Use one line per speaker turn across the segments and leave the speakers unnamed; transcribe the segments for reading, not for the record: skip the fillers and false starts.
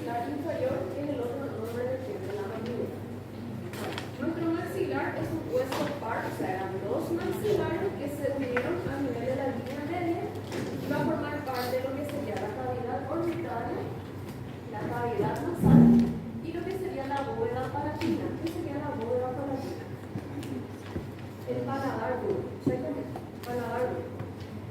maxilar inferior, que es el otro nombre de la mandíbula. Nuestro maxilar es un hueso par, o sea, eran dos maxilares que se unieron a nivel de la línea media y va a formar parte de lo que sería la cavidad orbitaria, la cavidad nasal y lo que sería la bóveda palatina. ¿Qué sería la bóveda palatina? El paladar duro, exactamente, paladar duro.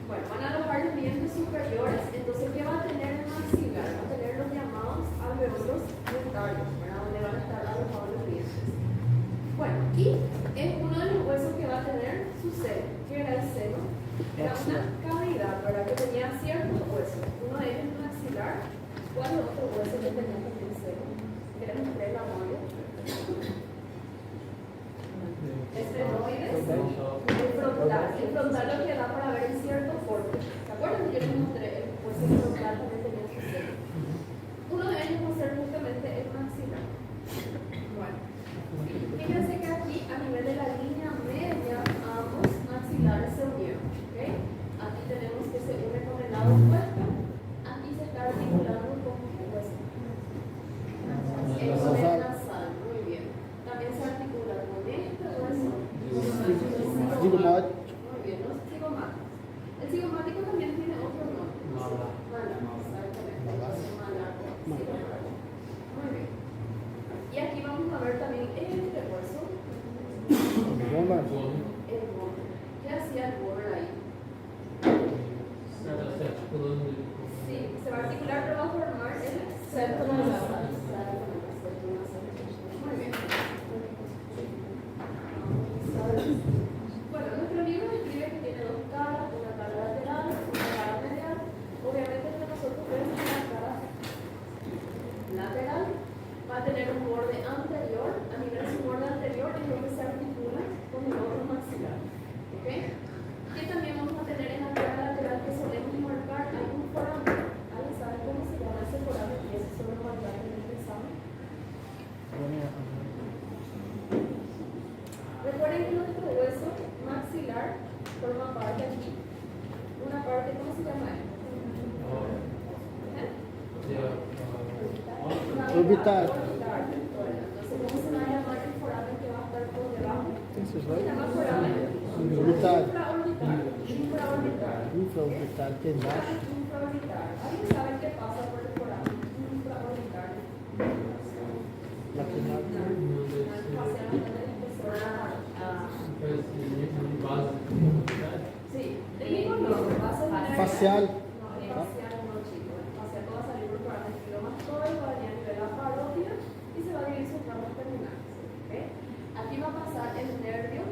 Bueno, van a alojar los dientes superiores, entonces ¿qué va a tener el maxilar? Va a tener los llamados alveolos dentarios, ¿verdad? Donde van a estar alojados los dientes. Bueno, y es uno de los huesos que va a tener su seno. ¿Qué era el seno? Era una cavidad, ¿verdad? Que tenía ciertos huesos. Uno de ellos es maxilar. ¿Cuál es otro hueso que tenía también el seno? Queremos ver la mano. Esfenoides, el frontal lo que da para ver en cierto corte. ¿Se acuerdan? Yo les mostré el hueso frontal también tenía su seno. Uno de ellos va a ser justamente el maxilar. Bueno, fíjense que aquí a nivel de la línea media ambos maxilares se unieron. ¿Okay? Aquí tenemos que se une con el lado opuesto. Aquí se está articulando con el hueso. El nasal, muy bien. También se articula con este hueso. Muy bien, los cigomáticos. El cigomático también tiene otro nombre. Malar, exactamente. Malar. Muy bien. Y aquí vamos a ver también este hueso. El molar. ¿Qué hacía el molar ahí? Sí, se va a articular, pero va a formar el septo nasal. Muy bien. Bueno, nuestro libro describe que tiene dos caras, una cara lateral, una cara medial. Obviamente nosotros vemos una cara lateral. Va a tener un borde anterior, a nivel de su borde anterior es lo que se articula con el otro maxilar. ¿Ok? Y también vamos a tener en la cara lateral que solemos marcar, hay un foramen. ¿Alguien sabe cómo se llama ese foramen? Y eso solo marcar en el examen. Recuerden que nuestro hueso maxilar forma parte aquí. Una parte, ¿cómo se llama?
Orbital.
Entonces, ¿cómo se va a llamar el foramen que va a estar por debajo? Se llama foramen
Orbital.
Infraorbital.
Infraorbital, que es baixo.
Infraorbital. ¿Alguien sabe qué pasa por el foramen infraorbital?
La
Sí, el mismo nombre,
facial.
No, el facial no, chicos. El facial va a salir por foramen estilomatoide, va a venir a nivel la parótida y se va a dividir sus ramas terminales. ¿Okay? Aquí va a pasar el nervio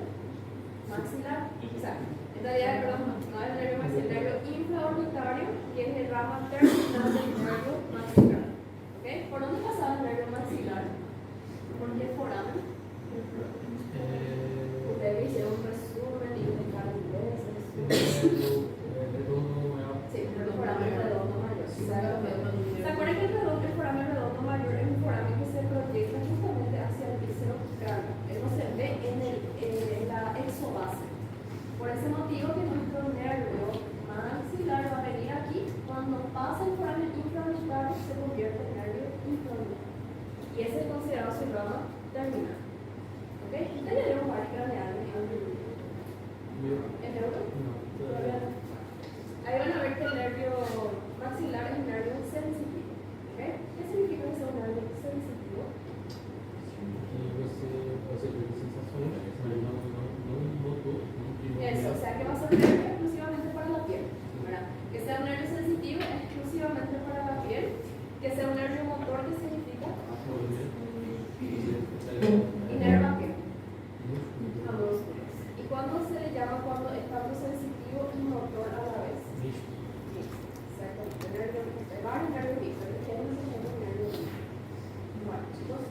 maxilar, o sea, en realidad, perdón, no es el nervio maxilar, el nervio infraorbitario, que es el rama terminal del nervio maxilar. ¿Okay? ¿Por dónde pasaba el nervio maxilar? ¿Por qué foramen? Ustedes hicieron un resumen y un inglés. Sí, el foramen redondo mayor. ¿Se acuerdan que el foramen redondo mayor es un foramen que se proyecta justamente hacia el víscero cráneo? Él no se ve en la exobase. Por ese motivo que nuestro nervio maxilar va a venir aquí, cuando pasa el foramen infraorbital se convierte en nervio infraorbital. Y ese es considerado su rama terminal. ¿Ok? Ustedes dieron varios craneales en neuro. Ahí van a ver que el nervio maxilar es un nervio sensitivo. ¿Ok? ¿Qué significa que sea un nervio sensitivo? Eso, o sea que va a ser un nervio exclusivamente para la piel, ¿verdad? Que sea un nervio sensitivo exclusivamente para la piel, que sea un nervio motor, ¿qué significa? Inerva piel. A músculos. ¿Y cuándo se le llama cuando está muy sensitivo y motor a la vez? Exactamente, nervio mixto. Hay varios nervios mixtos, el que es un nervio mixto. Bueno, chicos,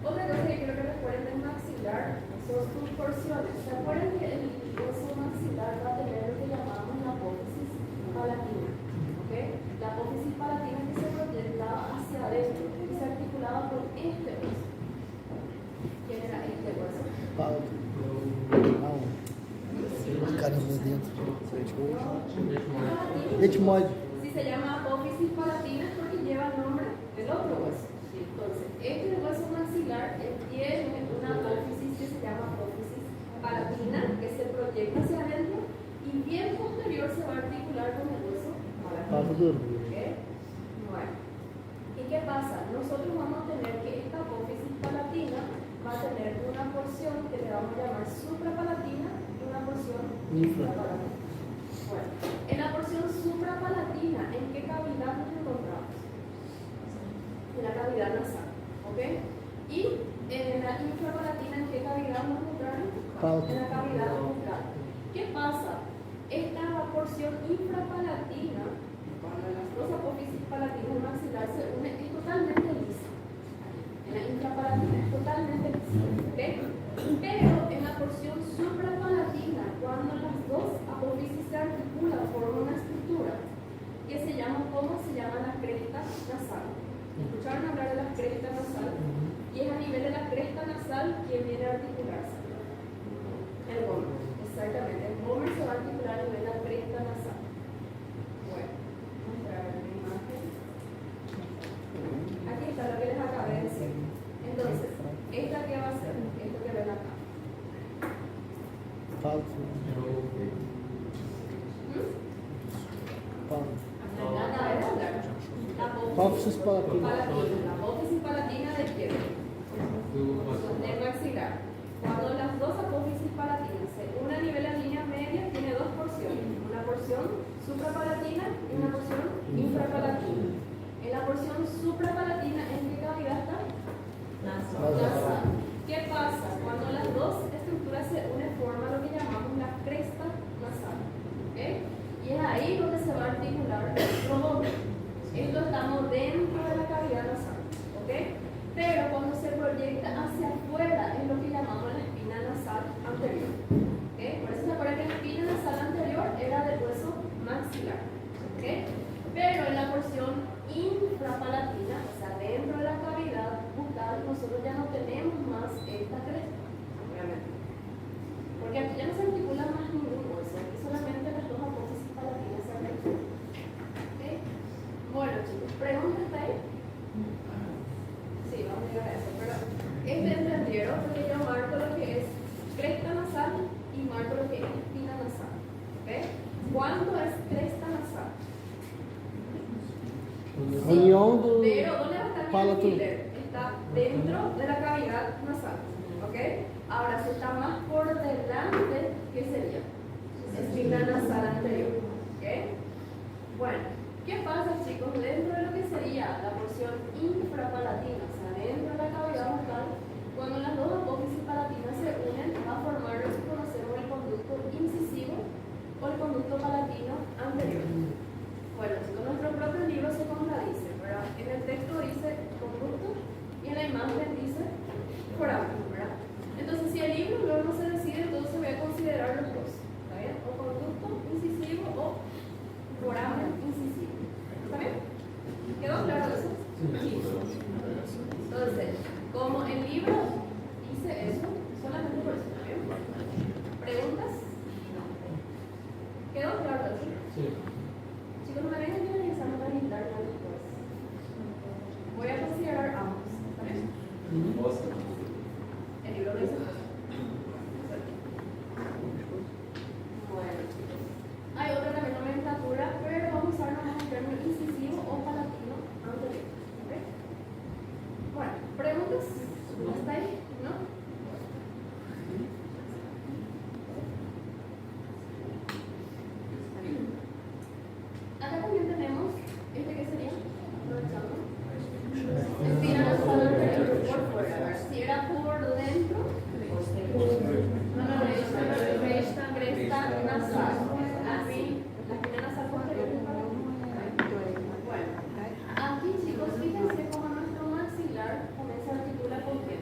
otra cosa que quiero que recuerden del maxilar son sus porciones. ¿Se acuerdan que el hueso maxilar va a tener lo que llamamos la apófisis palatina? ¿Okay? La apófisis palatina que se proyectaba hacia adentro y se articulaba con este hueso. ¿Quién era este hueso?
Os caras lá dentro.
Palatina.
Etmoide.
Si se llama apófisis palatina es porque lleva el nombre del otro hueso.
Vamos dormir.
¿Ok? Bueno. ¿Y qué pasa? Nosotros vamos a tener que esta apófisis palatina va a tener una porción que le vamos a llamar suprapalatina y una porción infrapalatina. Bueno, en la porción suprapalatina, ¿en qué cavidad nos encontramos? En la cavidad nasal, ¿ok? Y en la infrapalatina, ¿en qué cavidad nos encontramos? En la cavidad bucal. ¿Qué pasa? Esta porción infrapalatina, cuando las dos apófisis palatinas y maxilar se unen, es totalmente lisa. En la infrapalatina es totalmente lisa, ¿ok? Pero en la porción suprapalatina, cuando las dos apófisis se articulan, forman una estructura que se llama, ¿cómo se llama? La cresta nasal. ¿Escucharon hablar de la cresta nasal? Y es a nivel de la cresta nasal que viene a articularse. El gómez, exactamente. El gómez se va a articular a nivel de la cresta nasal. Bueno, vamos a ver la imagen. Aquí está lo que les acabé de decir. Entonces, ¿esta qué va a ser? Esto que ven acá.
Falso. Apófisis palatina.
La apófisis palatina de izquierda. Del maxilar. Cuando las dos apófisis palatinas se unen a nivel de línea media, tiene dos porciones. Una porción suprapalatina y una porción infrapalatina. En la porción suprapalatina, ¿en qué cavidad está? Nasal. ¿Qué pasa? Cuando las dos estructuras se unen, forman lo que llamamos la cresta nasal. ¿Ok? Y es ahí donde se va a articular el gómez. Esto estamos dentro de la cavidad nasal. ¿Ok? Pero cuando se proyecta hacia afuera es lo que llamamos la espina nasal anterior. ¿Ok? Por eso se acuerda que la espina nasal anterior era del hueso maxilar. ¿Ok? Pero en la porción infrapalatina, o sea, dentro de la cavidad bucal, nosotros ya no tenemos más esta cresta, obviamente. Porque aquí ya no se articula más ningún hueso, aquí solamente las dos apófisis palatinas se articulan. ¿Ok? Bueno, chicos, ¿pregunta está ahí? Sí, vamos a llegar a eso, pero entendieron porque yo marco lo que es cresta nasal y marco lo que es espina nasal. ¿Ok? ¿Cuánto es cresta nasal?
Unión do
Pero ¿dónde va a estar mi
palato.
alfiler? Está dentro de la cavidad nasal. ¿Ok? Ahora, si está más por delante, ¿qué sería? Espina nasal anterior. ¿Ok? Bueno, ¿qué pasa, chicos? Dentro de lo que sería la porción infrapalatina, o sea, dentro de la cavidad bucal, cuando las dos apófisis palatinas se unen, va a formar lo que conocemos el conducto incisivo o el conducto palatino anterior. Bueno, chicos, nuestro propio libro se contradice, ¿verdad? En el texto dice conducto y en la imagen dice foramen, ¿verdad? Entonces, si el libro luego no se decide, entonces voy a considerar los dos, ¿está bien? O conducto incisivo o foramen incisivo, ¿está bien? ¿Quedó claro eso? Sí. Entonces, como el libro dice eso, solamente por eso, ¿está bien? ¿Preguntas? No. ¿Quedó claro eso?
Sí.
Chicos, no me vengan que el examen va a lindar después. Voy a considerar ambos, ¿está bien? El libro dice bueno, chicos. Hay otra también nomenclatura, pero vamos a usar nomás el término incisivo o palatino anterior. ¿Ok? Bueno, ¿preguntas? ¿Hasta ahí? ¿No? Acá también tenemos este que sería, aprovechando, espina nasal anterior por fuera. A ver, si era por dentro, cresta nasal. Así, la espina nasal posterior. Bueno, aquí, chicos, fíjense cómo nuestro maxilar comienza a articular con qué?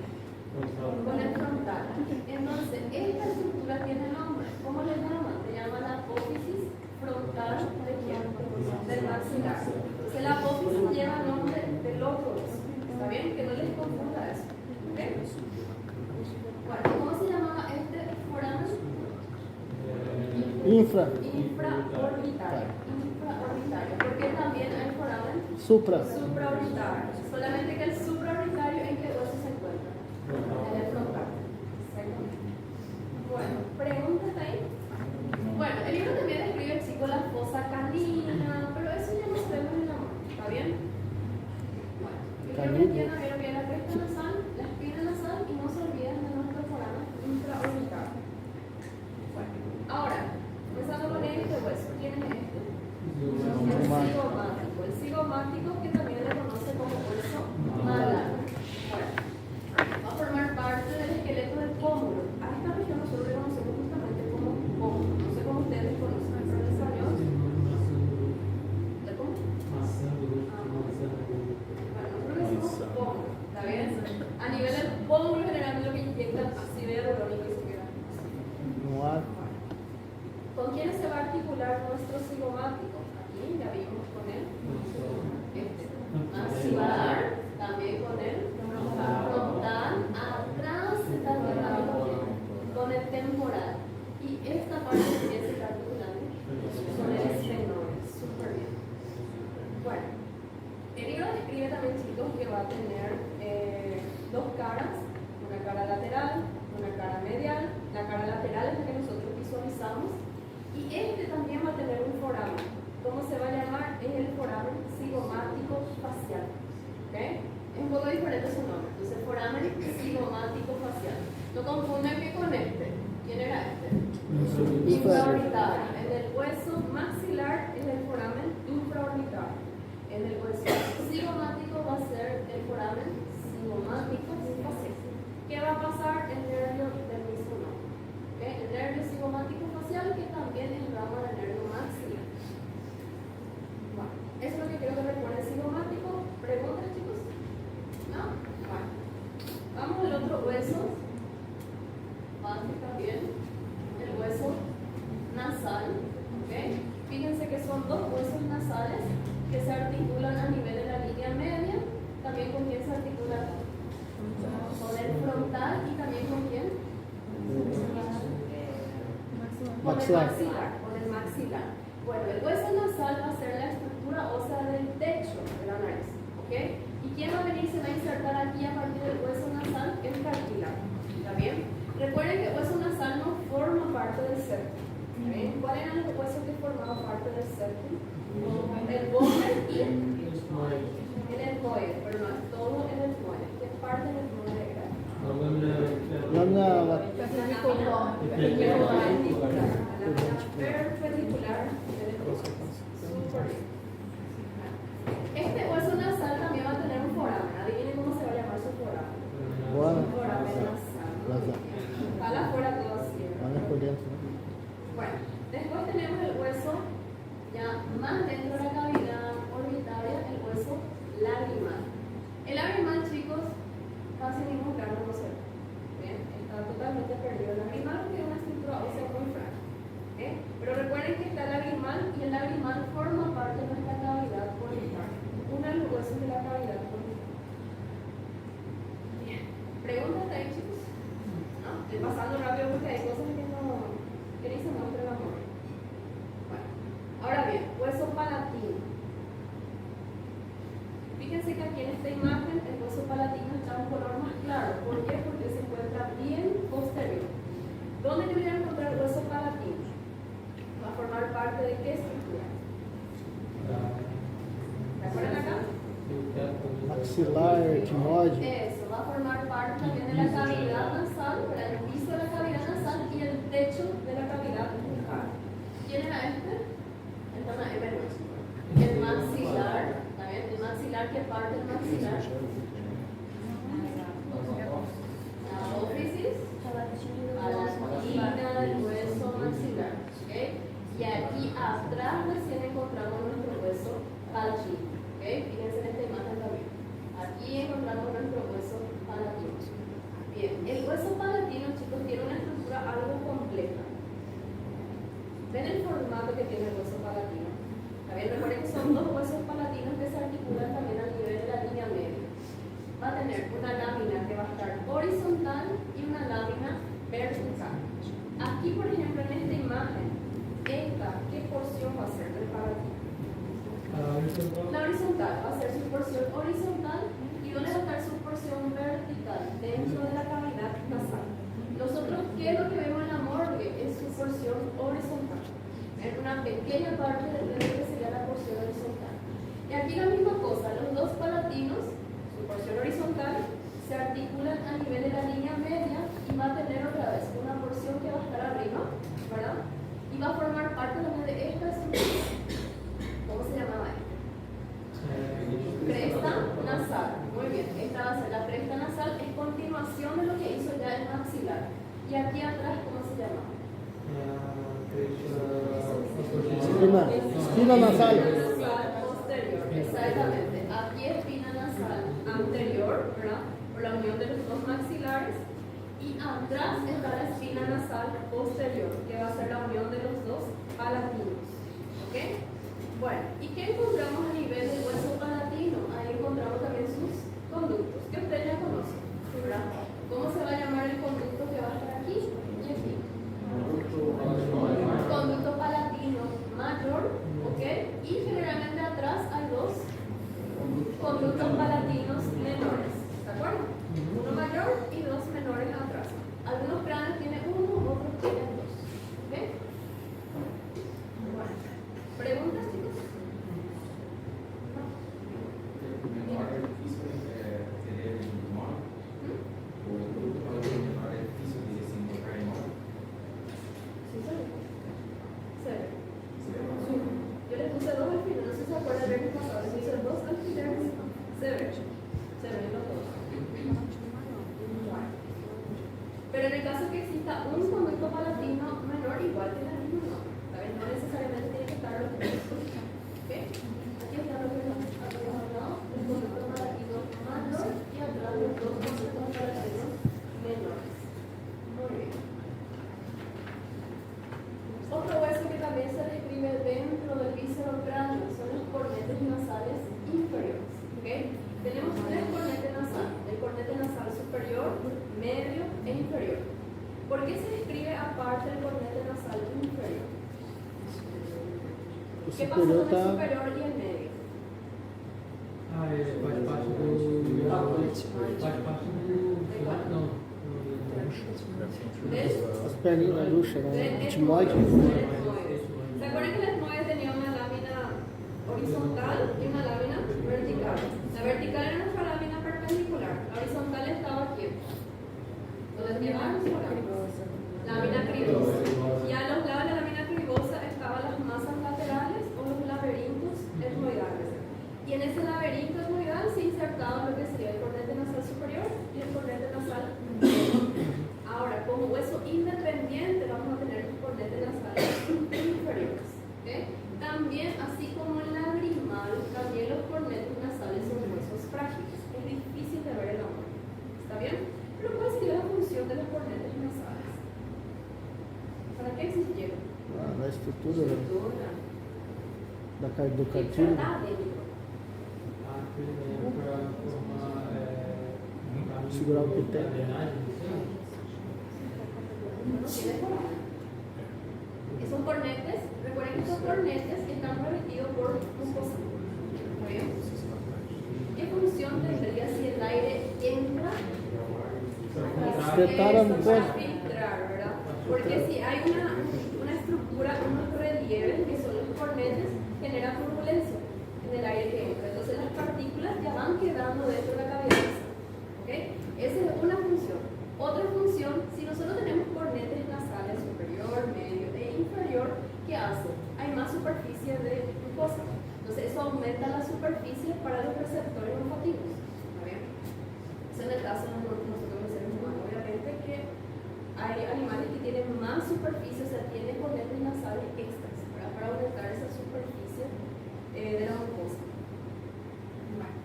Con el frontal. Entonces, esta estructura tiene nombre. ¿Cómo le llaman? Se llama la apófisis frontal de quién? Del maxilar. Entonces, la apófisis lleva el nombre del otro hueso. ¿Está bien? Que no les confunda eso. ¿Ok? Bueno, ¿cómo se llamaba este foramen? Infraorbitario. Infraorbitario. Porque también hay foramen supraorbitario. Solamente que el supraorbitario, ¿en qué hueso se encuentra? En el frontal. Exactamente. Bueno, ¿preguntas ahí? Bueno, el libro también describe, chicos, la fosa canina, pero eso ya no se quiero que entiendan bien la cresta nasal, la espina nasal y no se olviden de nuestro foramen intraorbital. Bueno, ahora, empezando con este hueso, ¿quién es este? El cigomático. El cigomático que también le conoce como hueso malar. Bueno, va a formar parte del esqueleto del pómulo. A esta región nosotros le conocemos justamente como pómulo. No sé cómo ustedes conocen eso en español. ¿De cómo? Bueno, nosotros le decimos pómulo, ¿está bien? A nivel del pómulo generalmente lo que inyectan así de hialurónico y se queda así. ¿Con quiénes se va a articular nuestro cigomático? Aquí ya vimos con él. Maxilar, también con él. Frontal, atrás también con el temporal. Y esta parte también se está articulando con el esfenoide. Súper bien. Bueno, el libro describe también, chicos, que va a tener dos caras, una cara lateral, una cara medial. La cara lateral es la que nosotros visualizamos y este también va a tener un foramen. ¿Cómo se va a llamar? Es el foramen cigomático facial. ¿Okay? Es un poco diferente su nombre. Entonces, foramen cigomático facial. No confunden que con este. ¿Quién era este? Infraorbital. En el hueso maxilar es el foramen infraorbital. En el hueso cigomático va a ser el foramen cigomático facial. ¿Qué va a pasar? El nervio del mismo nombre. ¿Okay? El nervio cigomático facial, que también es rama del nervio maxilar. Bueno, eso es lo que quiero que recuerden. Cigomático. ¿Preguntas, chicos? ¿No? Bueno. Vamos al otro hueso. Fácil también. El hueso nasal. ¿Okay? Fíjense que son dos huesos nasales que se articulan a nivel de la línea media. También con quién se articula. Con el frontal y también con quién. Con el maxilar. Con el maxilar. Bueno, el hueso nasal va a ser la estructura ósea del techo de la nariz. ¿Ok? ¿Y quién va a venir? Se va a insertar aquí a partir del hueso nasal? El cartílago. ¿Está bien? Recuerden que el hueso nasal no forma parte del septum. ¿Está bien? ¿Cuáles eran los huesos que formaban parte del septum? El bómer y el etmoide, pero no es todo el etmoide. ¿Qué parte del etmoide era? Perpendicular del etmoide. Súper bien. Este hueso nasal también va a tener un foramen. Adivinen cómo se va a llamar su foramen. Foramen nasal. Para afuera todo así. Bueno, después tenemos el hueso ya más dentro de la cavidad orbitaria, el hueso lagrimal. El lagrimal, chicos, casi ningún cargo no se ve. ¿Bien? Está totalmente perdido. El lagrimal tiene una estructura ósea muy frágil. Pero recuerden que está el lagrimal y el lagrimal forma parte de nuestra cavidad orbitaria. Uno de los huesos de la cavidad orbitaria. Bien. ¿Preguntas ahí, chicos? ¿No? Estoy pasando rápido porque hay cosas que ni se muestra el amor. Bueno. Ahora bien, hueso palatino. Fíjense que aquí en esta imagen el hueso palatino está un color más claro. ¿Por qué? Porque se encuentra bien posterior. ¿Dónde debería encontrar el hueso palatino? Va a formar parte de qué estructura. ¿Se acuerdan acá?
Maxilar, etmóide.
Eso, va a formar parte también de la cavidad nasal, el piso de la cavidad nasal y el techo de la cavidad bucal. ¿Quién era este? Entonces, el maxilar, ¿también? El maxilar, ¿qué parte del maxilar? La apófisis, a la esquina del hueso maxilar, ¿ok? Y aquí atrás recién encontramos nuestro hueso palatino, ¿ok? Fíjense en esta imagen también. Aquí encontramos nuestro hueso palatino. Bien, el hueso palatino, chicos, tiene una estructura algo compleja. ¿Ven el formato que tiene el hueso palatino? También recuerden que son dos huesos palatinos que se articulan también a nivel de la línea media. Va a tener una lámina que va a estar horizontal y una lámina vertical. Aquí, por ejemplo, en esta imagen, ¿qué porción va a ser del palatino? La horizontal va a ser su porción horizontal. ¿Y dónde va a estar su porción vertical? Dentro de la cavidad nasal. Nosotros, ¿qué es lo que vemos en la morgue? Es su porción horizontal. Es una pequeña Y aquí atrás, ¿cómo se llama?
Espina nasal.
Espina nasal posterior, exactamente. Aquí espina nasal anterior, ¿verdad? Por la unión de los dos maxilares. Y atrás está la espina nasal posterior, que va a ser la unión de los dos palatinos. ¿Ok? Bueno, ¿y qué encontramos a nivel del hueso palatino? Ahí encontramos también sus conductos, que ustedes ya conocen, ¿verdad? ¿Cómo se va a llamar el conducto que va a estar aquí y aquí? Conducto palatino mayor, ¿ok? Y generalmente atrás hay dos conductos palatinos menores, ¿de acuerdo? Uno mayor y dos menores atrás. Algunos cráneos tienen uno, otros tienen dos, ¿ok? Bueno, ¿preguntas, chicos? Yo les puse dos al final, no sé si se acuerdan del año pasado, les puse dos alfileres, se ven los dos. Pero en el caso que exista un conducto palatino menor, igual tiene el mismo nombre, ¿sabes? No necesariamente tiene que estar los dos. ¿Ok? Aquí está lo que nos habíamos hablado, el conducto palatino mayor y atrás los dos conductos palatinos menores. Muy bien. Otro hueso que también se describe dentro del víscero cráneo son los cornetes nasales inferiores. ¿Okay? Tenemos tres cornetes nasales, el cornete nasal superior, medio e inferior. ¿Por qué se describe aparte el cornete nasal inferior? ¿Qué pasa con el superior y el medio?
As perninhas luxas, né? Timóteo.
¿Se acuerdan que la etmoide tenía una lámina horizontal y una lámina vertical? La vertical era nuestra lámina perpendicular, la horizontal estaba aquí. Entonces llevamos lámina cribosa. Y a los lados de la lámina cribosa estaban las masas laterales o los laberintos etmoidales. Y en ese laberinto etmoidal se insertaba lo que sería el cornete nasal superior y el cornete nasal medio. Ahora, como hueso independiente vamos a tener los cornetes nasales inferiores. ¿Okay? También, así como el lagrimal, también los cornetes nasales son huesos frágiles. Es difícil de ver el hombre. ¿Está bien? Pero ¿cuál sería la función de los cornetes nasales? ¿Para qué existieron?
Da estrutura do
¿Qué
cartílago.
está dentro?
Segurar o pité.
No tiene forma. Esos cornetes, recuerden que esos cornetes están revestidos por mucosa. ¿Está bien? ¿Qué función tendría si el aire entra? Para filtrar, ¿verdad? Porque si hay una estructura, unos relieves que son los cornetes, genera turbulencia en el aire que entra. Entonces las partículas ya van quedando dentro de la cavidad. ¿Okay? Esa es una función. Otra función, si nosotros tenemos cornetes nasales superior, medio e inferior, ¿qué hace? Hay más superficie de mucosa. Entonces eso aumenta la superficie para los receptores olfativos. ¿Está bien? Eso en el caso de nosotros los seres humanos. Obviamente que hay animales que tienen más superficie, o sea, tienen cornetes nasales extras, ¿verdad? Para aumentar esa superficie de la mucosa. Bueno.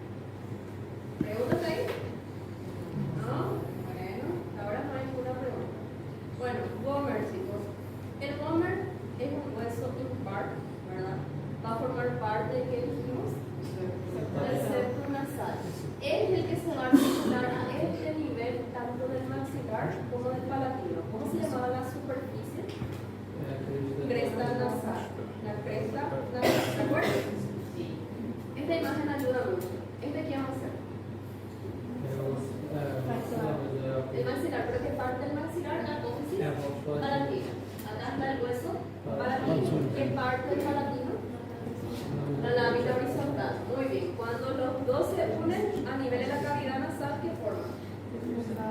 ¿Preguntas ahí? ¿No? Bueno, ahora no hay ninguna pregunta. Bueno, vomer, chicos. El vomer es un hueso impar, ¿verdad? Va a formar parte de ¿qué dijimos? Del septo nasal. Es el que se va a articular a este nivel tanto del maxilar como del palatino. ¿Cómo se llamaba la superficie? Cresta nasal. La cresta nasal. ¿De acuerdo? Esta imagen ayuda mucho. ¿Este qué vamos a hacer? El maxilar, pero que parte del maxilar, la apófisis palatina. Acá está el hueso palatino. ¿Qué parte del palatino? La lámina horizontal. Muy bien. Cuando los dos se unen a nivel de la cavidad nasal, ¿qué forma?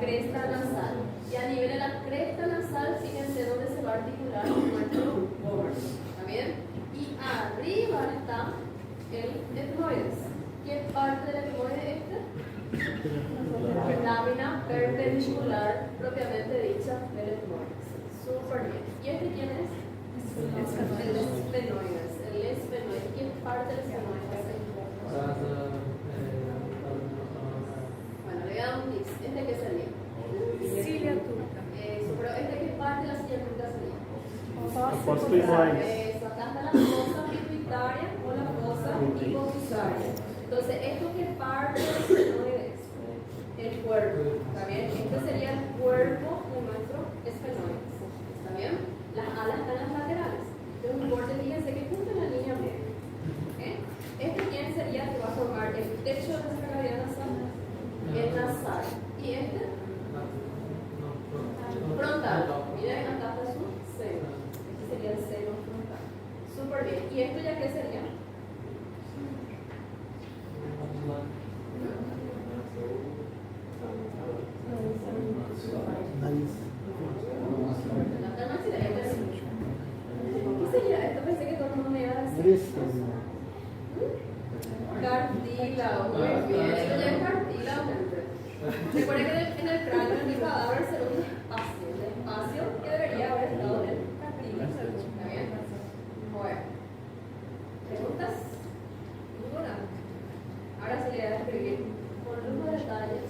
Cresta nasal. Y a nivel de la cresta nasal, fíjense dónde se va a articular nuestro vomer. ¿Está bien? Y arriba está el etmoides. ¿Qué parte del etmoide es este? Lámina perpendicular propiamente dicha del esfenoides. Súper bien. ¿Y este quién es? El esfenoides. El esfenoide. ¿Qué parte del esfenoide? Bueno, le voy a dar un tips. ¿Este qué sería?
Cilia turca.
Eso, pero ¿este qué parte de la silla turca sería? Eso, acá está la fosa pituitaria o la fosa hipofisaria. Entonces, ¿esto qué parte del esfenoide es? El cuerpo, ¿está bien? Este sería el cuerpo de nuestro esfenoide, ¿está bien? Las alas están en las laterales. Entonces, un borde, fíjense que justo en la línea media. ¿Okay? Este quién sería que va a formar el techo de nuestra cavidad nasal, el nasal. Y este, frontal. Miren, acá está su seno. Este sería el seno frontal. Súper bien. ¿Y esto ya qué sería?
Nariz.
¿Qué sería esto? Pensé que todo el mundo me iba a decir.
Nariz.
Cartílago, muy bien. Esto ya es cartílago. Recuerden que en el cráneo, en el cadáver, será un espacio que debería haber estado en el cartílago. ¿Está bien? Bueno. ¿Preguntas? ¿Ninguna? Ahora se le va a escribir con lujo de detalles.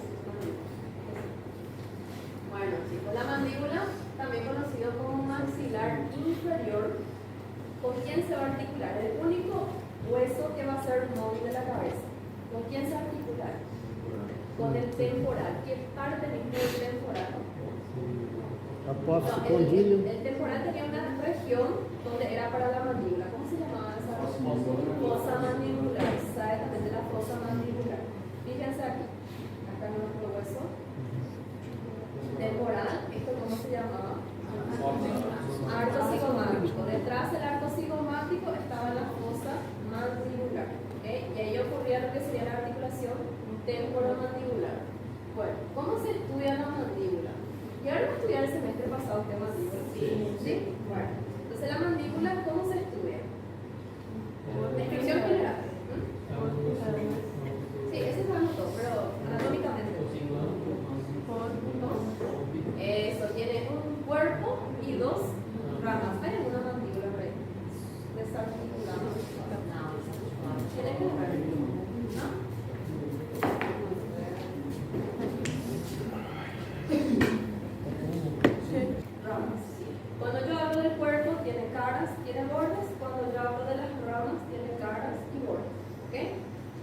Bueno, chicos, la mandíbula, también conocido como maxilar inferior, ¿con quién se va a articular? El único hueso que va a ser móvil de la cabeza. ¿Con quién se va a articular? Con el temporal. ¿Qué parte mismo del temporal?
Apófise,
No,
condíleo.
el temporal tenía una región donde era para la mandíbula. ¿Cómo se llamaba esa región? Fosa mandibular. Exactamente, la fosa mandibular. Fíjense aquí. Acá en nuestro hueso temporal. ¿Esto cómo se llamaba? Arco cigomático. Detrás del arco cigomático estaba la fosa mandibular. ¿Okay? Y ahí ocurría lo que sería la articulación temporomandibular. Bueno, ¿cómo se estudia la mandíbula? ¿Y ahora estudiar el semestre pasado usted mandíbula? ¿Sí? Bueno, entonces la mandíbula, ¿cómo se estudia? Descripción general. Sí, ese se anotó, pero anatómicamente. ¿Cómo? Eso, tiene un cuerpo y dos ramas. ¿Ven una mandíbula por ahí? Desarticulada. ¿Tiene que ver? ¿No? Ramas. Cuando yo hablo del cuerpo, tiene caras, tiene bordes. Cuando yo hablo de las ramas, tiene caras y bordes. ¿Ok?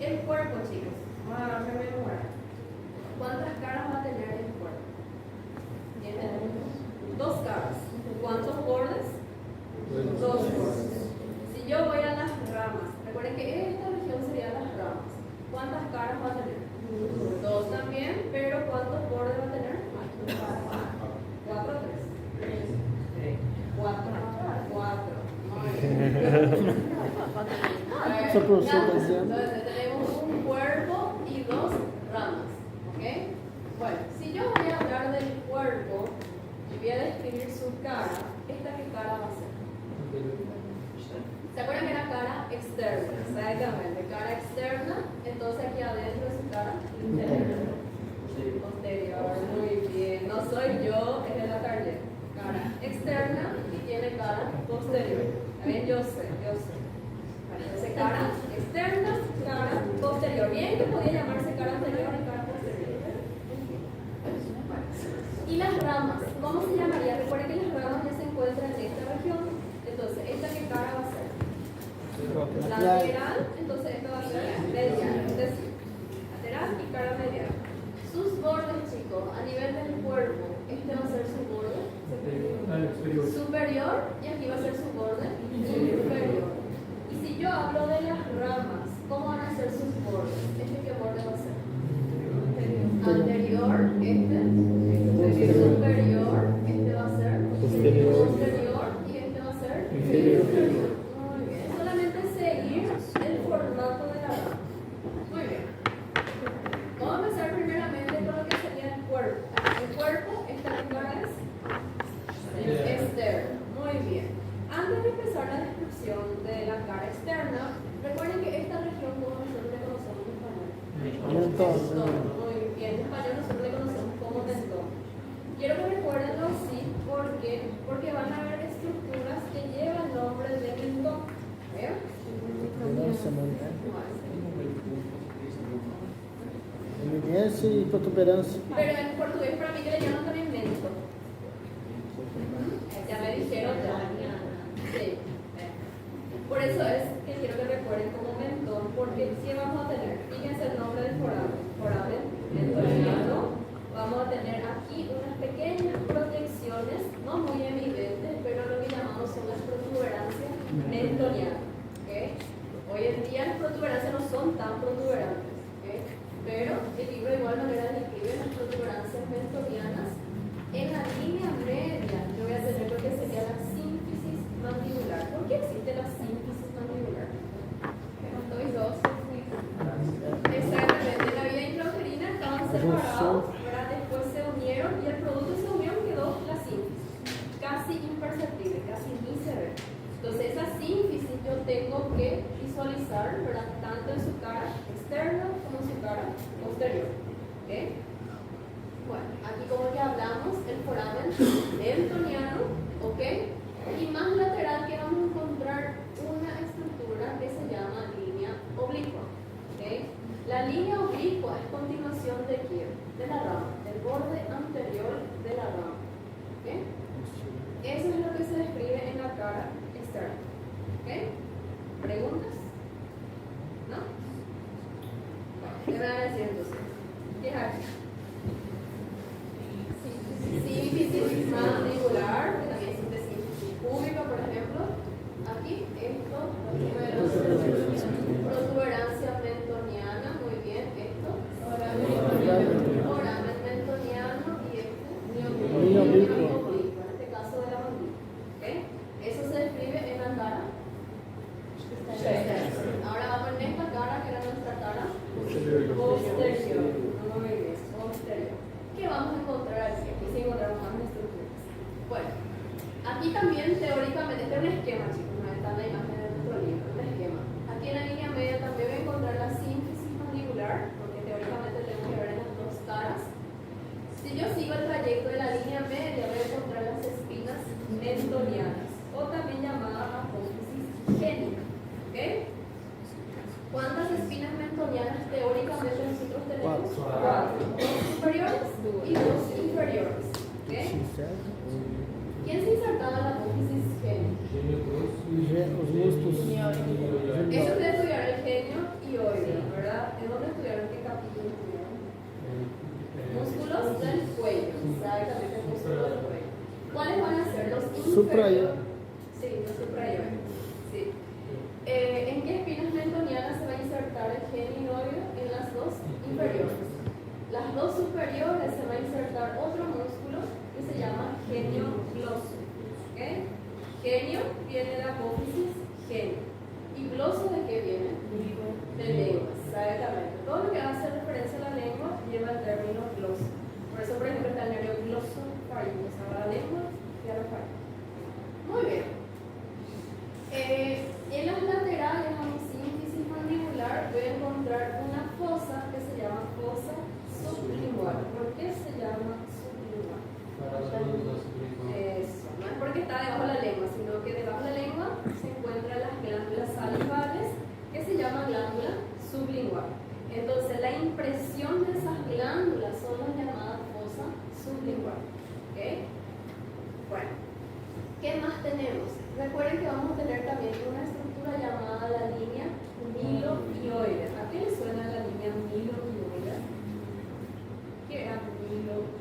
El cuerpo, chicos. Vamos a rememorar. ¿Cuántas caras va a tener el cuerpo? Tiene dos caras. ¿Cuántos bordes? Dos bordes. Si yo voy a las ramas, recuerden que esta región serían las ramas. ¿Cuántas caras va a tener? Dos también, pero ¿cuántos bordes va a tener? ¿Cuatro o tres? Cuatro.
Esa profesora está dizendo.
Entonces tenemos un cuerpo y dos ramas. ¿Ok? Bueno, si yo voy a hablar del cuerpo y voy a describir su cara, ¿esta qué cara va a ser? ¿Se acuerdan que era cara externa? Exactamente, cara externa. Entonces aquí adentro de su cara interna. Posterior, muy bien. No soy yo, es de la tarjeta. Cara externa y tiene cara posterior. ¿Está bien? Yo sé. Vale, entonces cara externa, cara posterior. Bien que podía llamarse cara anterior y cara posterior. Y las ramas, ¿cómo se llamaría? Recuerden que las ramas ya se encuentran en esta región. Entonces, ¿esta qué cara va a ser? Lateral, entonces esta va a ser medial. Es decir, lateral y cara medial. Sus bordes, chicos, a nivel del cuerpo, este va a ser su borde superior y aquí va a ser su borde inferior. Y si yo hablo de las ramas, ¿cómo van a ser sus bordes? ¿Este qué borde va a ser? Anterior, este superior, este va a ser posterior y este va a ser inferior. Muy bien, solamente seguir el formato de la rama. Muy bien. Vamos a empezar primeramente con lo que sería el cuerpo. El cuerpo, esta cara es externo. Muy bien. Antes de empezar la descripción de la cara externa, recuerden que esta región, como nosotros le conocemos en español, mentón. Muy bien, en español nosotros le conocemos como mentón. Quiero que recuerden así, ¿por
esse e protuberancia.
Pero en portugués para mí que le llaman también mento. Ya me dijeron ya. Sí. Por eso es que quiero que recuerden como mentón, porque ¿qué vamos a tener? Fíjense el nombre del foramen mentoniano. Vamos a tener aquí unas pequeñas proyecciones, no muy evidentes, pero lo que llamamos son las protuberancias mentonianas. ¿Okay? Hoy en día las protuberancias no son tan protuberantes, ¿okay? Pero el libro de igual manera describe las protuberancias mentonianas. En la línea media yo voy a tener lo que sería la sínfisis mandibular. ¿Por qué existe la sínfisis mandibular? Estoy dos. Exactamente, en la vida intrauterina estaban separados, ¿verdad? Después se unieron y el producto de esa unión quedó la sínfisis. Casi imperceptible, casi ni se ve. Entonces esa sínfisis yo tengo que visualizar, ¿verdad? Tanto en su cara externa como en su cara posterior. ¿Okay? Bueno, aquí como ya hablamos, el foramen mentoniano, ¿ok? Y más lateral que vamos a encontrar una estructura que se llama línea oblicua, ¿ok? La línea oblicua es continuación de quién? De la rama, del borde anterior de la rama, ¿ok? Eso es lo que se describe en la cara externa, ¿ok? ¿Preguntas? ¿No? ¿Qué me van a decir entonces? ¿Qué es aquí? Sínfisis mandibular, que también existe sínfisis púbica, por ejemplo. Aquí, esto, protuberancia mentoniana, muy bien, esto, foramen mentoniano y esto, línea oblicua, en este caso de la mandíbula. ¿Okay? Eso se describe en la cara. Ahora vamos en esta cara, que era nuestra cara posterior. No me olvides, posterior. ¿Qué vamos a encontrar aquí? Aquí sí encontramos más estructuras. Bueno, aquí también teóricamente, este es un esquema, chicos, no está en la imagen de nuestro libro, un esquema. Aquí en la línea media también voy a encontrar la sínfisis mandibular, porque teóricamente tenemos que ver en las dos caras. Si yo sigo el trayecto de la línea media, voy a encontrar las espinas mentonianas, o también llamadas apófisis génica. ¿Okay? ¿Cuántas espinas mentonianas teóricamente nosotros tenemos? 4. 2 superiores y 2 inferiores. ¿Okay? ¿Quién se insertaba en la apófisis génica?
Os músculos.
Eso de estudiar el genio y oído, ¿verdad? ¿En dónde estudiaron? ¿Qué capítulo estudiaron? Músculos del cuello. Exactamente, músculos del cuello. ¿Cuáles van a ser los inferiores?
Suprayoides.
Sí, los suprayoides. Sí. ¿En qué espinas mentonianas se va a insertar el genio y oído? En las dos inferiores. Las dos superiores se va a insertar otro músculo que se llama genio gloso. ¿Okay? Genio viene de la apófisis genio. ¿Y gloso de qué viene? De lengua, exactamente. Todo lo que hace referencia a la lengua lleva el término gloso. Por eso, por ejemplo, está el nervio glosofaríngeo, o sea, la lengua y a la faringe. Muy bien. En las laterales a mi sínfisis mandibular voy a encontrar una fosa que se llama fosa sublingual. ¿Por qué se llama sublingual? Eso, no es porque está debajo de la lengua, sino que debajo de la lengua se encuentran las glándulas salivales que se llaman glándula sublingual. Entonces la impresión de esas glándulas son las llamadas fosa sublingual. ¿Okay? Bueno, ¿qué más tenemos? Recuerden que vamos a tener también una estructura llamada la línea milioide. ¿A qué le suena la línea milioide? ¿Qué era milioide?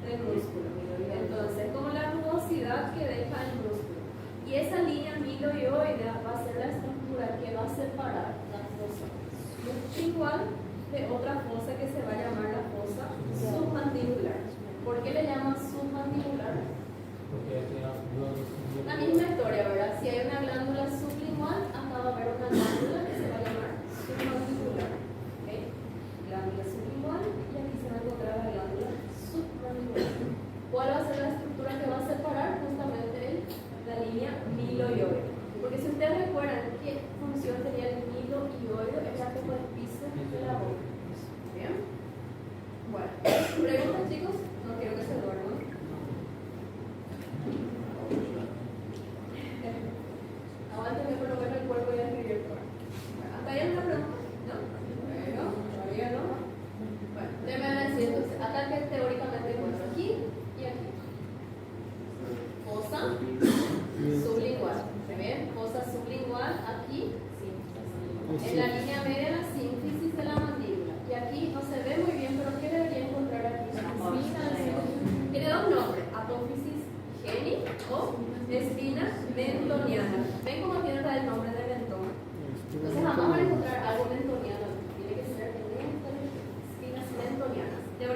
El músculo. Entonces, como la rugosidad que deja el músculo. Y esa línea milioide va a ser la estructura que va a separar la fosa sublingual de otra fosa que se va a llamar la fosa submandibular. ¿Por qué le llaman submandibular? La misma historia, ¿verdad? Si hay una glándula sublingual, acá va a haber una glándula que se va a llamar submandibular. ¿Okay? Glándula sublingual y aquí se va a encontrar la glándula submandibular. ¿Cuál va a ser la estructura que va a separar? Justamente la línea milioide. Porque si ustedes recuerdan qué función tenía el milioide, era como el piso de la boca. ¿Bien? Bueno, ¿preguntas, chicos? No quiero que se duerman. Aguántenme por lo menos el cuerpo y a escribir.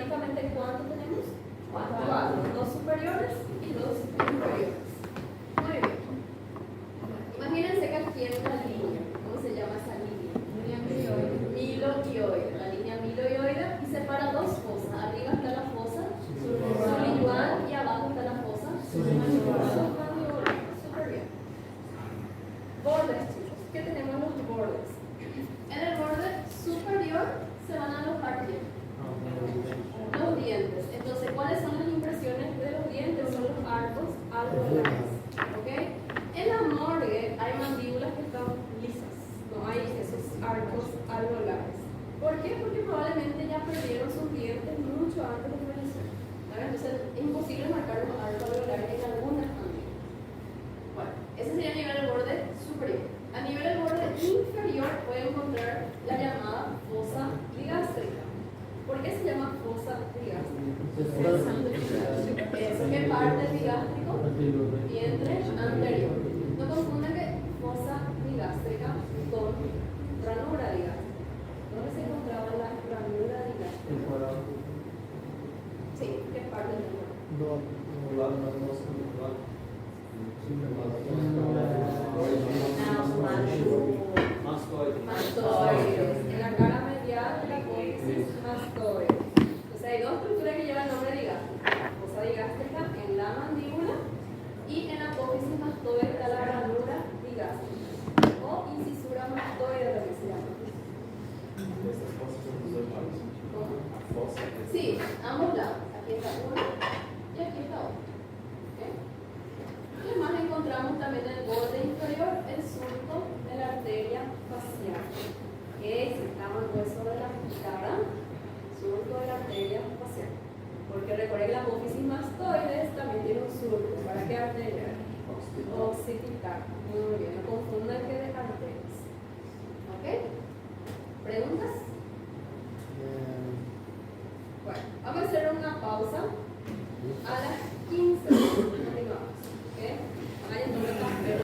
Anatómicamente, ¿cuánto tenemos? Cuatro. Dos superiores y dos inferiores. Muy bien. Imagínense que aquí hay una línea. ¿Cómo se llama esa línea? Miloioide. La línea miloioide y separa dos fosas. Arriba está la fosa sublingual y abajo está la fosa submandibular. Súper bien. Bordes, chicos. ¿Qué tenemos en los bordes? En el borde superior se van a alojar bien los dientes. Entonces, ¿cuáles son las impresiones de los dientes? Son los arcos alveolares. ¿Ok? En la morgue hay mandíbulas que están lisas. No hay esos arcos alveolares. ¿Por qué? Porque probablemente ya perdieron sus dientes mucho antes de fallecer. Entonces, es imposible marcar los arcos alveolares en algunas mandíbulas. Bueno, ese sería a nivel del borde superior. A nivel del borde inferior puede encontrar la llamada fosa digástrica. ¿Por qué se llama fosa digástrica? Eso que parte del digástrico, vientre anterior. No confundan que fosa digástrica con ranura digástrica. ¿Dónde se encontraba la ranura digástrica? Sí, ¿qué parte del ranura? Mastoides. En la cara medial de la apófisis mastoide. Entonces hay dos estructuras que llevan el nombre digástrica. Fosa digástrica en la mandíbula y en la apófisis mastoide está la ranura digástrica. O incisura mastoide, lo que se llama. ¿Cómo? Sí, ambos lados. Aquí está una y aquí está otra. Además encontramos también en el borde inferior el surco de la arteria facial, que es el hueso de la cara, surco de la arteria facial. Porque recuerden que la apófisis mastoides también tiene un surco. ¿Para qué arteria? Occipital. Muy bien, no confundan que de arterias. ¿Ok? ¿Preguntas? Bueno, vamos a hacer una pausa. A la